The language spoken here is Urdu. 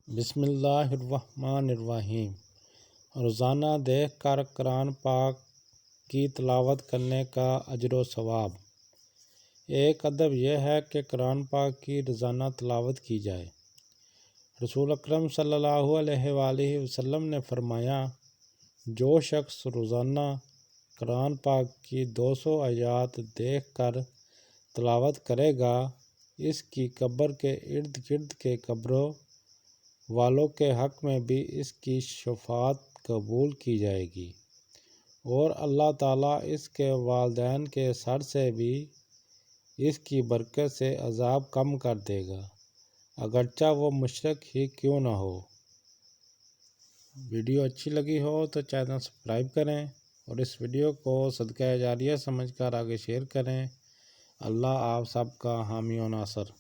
بسم اللہ الرحمن الرحیم۔ روزانہ دیکھ کر قرآن پاک کی تلاوت کرنے کا اجر و ثواب۔ ایک ادب یہ ہے کہ قرآن پاک کی روزانہ تلاوت کی جائے۔ رسول اکرم صلی اللہ علیہ وآلہ وسلم نے فرمایا، جو شخص روزانہ قرآن پاک کی 200 آیات دیکھ کر تلاوت کرے گا، اس کی قبر کے ارد گرد کے قبروں والوں کے حق میں بھی اس کی شفاعت قبول کی جائے گی، اور اللہ تعالیٰ اس کے والدین کے سر سے بھی اس کی برکت سے عذاب کم کر دے گا، اگرچہ وہ مشرک ہی کیوں نہ ہو۔ ویڈیو اچھی لگی ہو تو چینل سبسکرائب کریں اور اس ویڈیو کو صدقہ جاریہ سمجھ کر آگے شیئر کریں۔ اللہ آپ سب کا حامی و ناصر۔